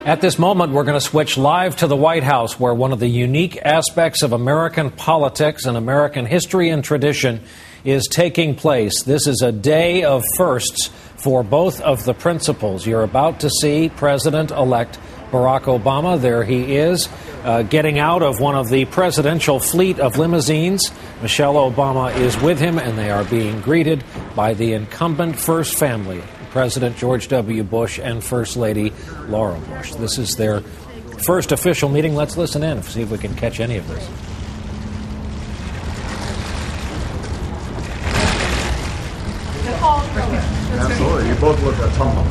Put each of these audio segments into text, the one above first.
At this moment, we're going to switch live to the White House, where one of the unique aspects of American politics and American history and tradition is taking place. This is a day of firsts for both of the principals. You're about to see President-elect Barack Obama. There he is, getting out of one of the presidential fleet of limousines. Michelle Obama is with him, and they are being greeted by the incumbent first family, President George W. Bush and First Lady Laura Bush. This is their first official meeting. Let's listen in and see if we can catch any of this. Absolutely. You both look autumnal.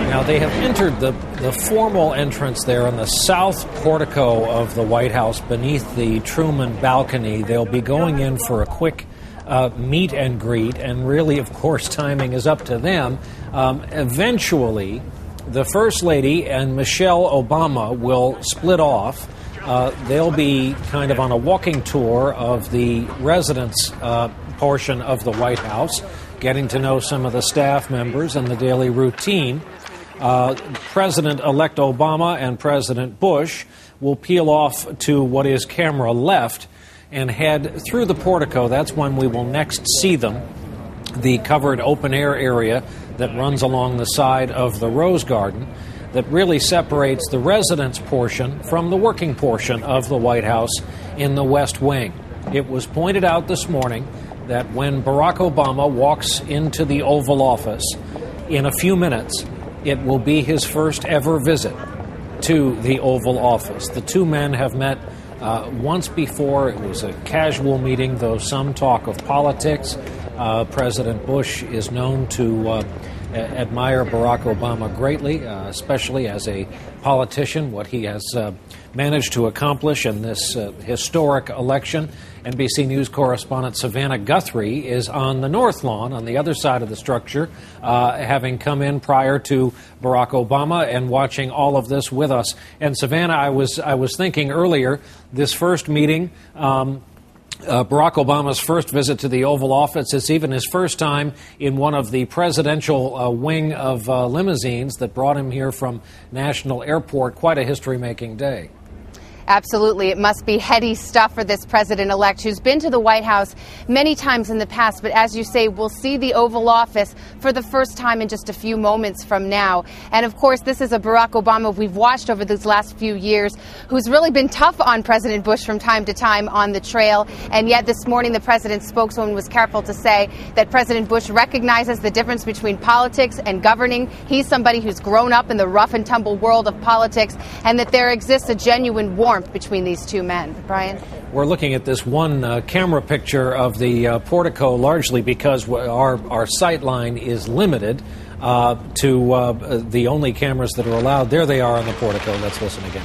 Now, they have entered the formal entrance there on the south portico of the White House beneath the Truman balcony. They'll be going in for a quick meet and greet, and really, of course, timing is up to them. Eventually, the First Lady and Michelle Obama will split off. They'll be kind of on a walking tour of the residence portion of the White House, getting to know some of the staff members and the daily routine. President-elect Obama and President Bush will peel off to what is camera left and head through the portico. That's when we will next see them, the covered open-air area that runs along the side of the Rose Garden that really separates the residence portion from the working portion of the White House in the West Wing. It was pointed out this morning that when Barack Obama walks into the Oval Office in a few minutes, it will be his first ever visit to the Oval Office. The two men have met once before. It was a casual meeting, though some talk of politics. President Bush is known to admire Barack Obama greatly, especially as a politician, what he has managed to accomplish in this historic election. NBC News correspondent Savannah Guthrie is on the North Lawn, on the other side of the structure, having come in prior to Barack Obama and watching all of this with us. And Savannah, I was thinking earlier, this first meeting, Barack Obama's first visit to the Oval Office, it's even his first time in one of the presidential wing of limousines that brought him here from National Airport. Quite a history-making day. Absolutely. It must be heady stuff for this president-elect who's been to the White House many times in the past. But as you say, we'll see the Oval Office for the first time in just a few moments from now. And of course, this is a Barack Obama we've watched over these last few years who's really been tough on President Bush from time to time on the trail. And yet this morning, the president's spokeswoman was careful to say that President Bush recognizes the difference between politics and governing. He's somebody who's grown up in the rough and tumble world of politics, and that there exists a genuine warmth between these two men. Brian? We're looking at this one camera picture of the portico largely because our sight line is limited to the only cameras that are allowed. There they are on the portico. Let's listen again.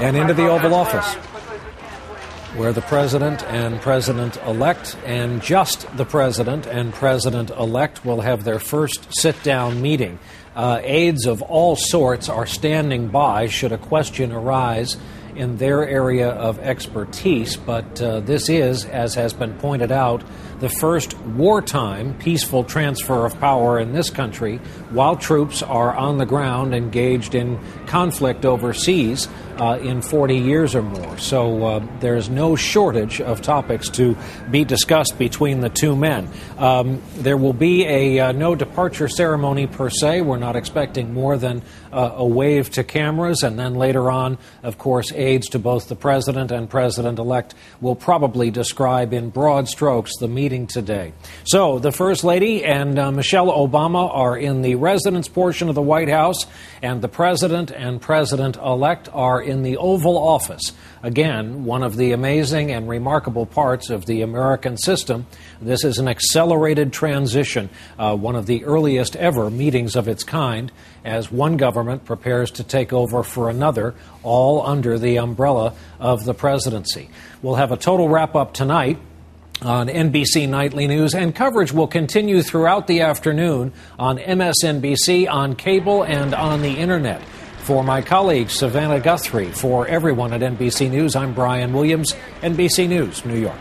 And into the Oval Office, where the president and president-elect and just the president and president-elect will have their first sit-down meeting. Aides of all sorts are standing by should a question arise in their area of expertise, but this is, as has been pointed out, the first wartime peaceful transfer of power in this country while troops are on the ground engaged in conflict overseas in 40 years or more. So there's no shortage of topics to be discussed between the two men. There will be a no departure ceremony per se. We're not expecting more than a wave to cameras, and then later on, of course, aides aides to both the president and president-elect will probably describe in broad strokes the meeting today. So the First Lady and Michelle Obama are in the residence portion of the White House, and the president and president-elect are in the Oval Office. Again, one of the amazing and remarkable parts of the American system. This is an accelerated transition, one of the earliest ever meetings of its kind, as one government prepares to take over for another, all under the umbrella of the presidency. We'll have a total wrap-up tonight on NBC Nightly News, and coverage will continue throughout the afternoon on MSNBC, on cable, and on the Internet. For my colleague, Savannah Guthrie, for everyone at NBC News, I'm Brian Williams, NBC News, New York.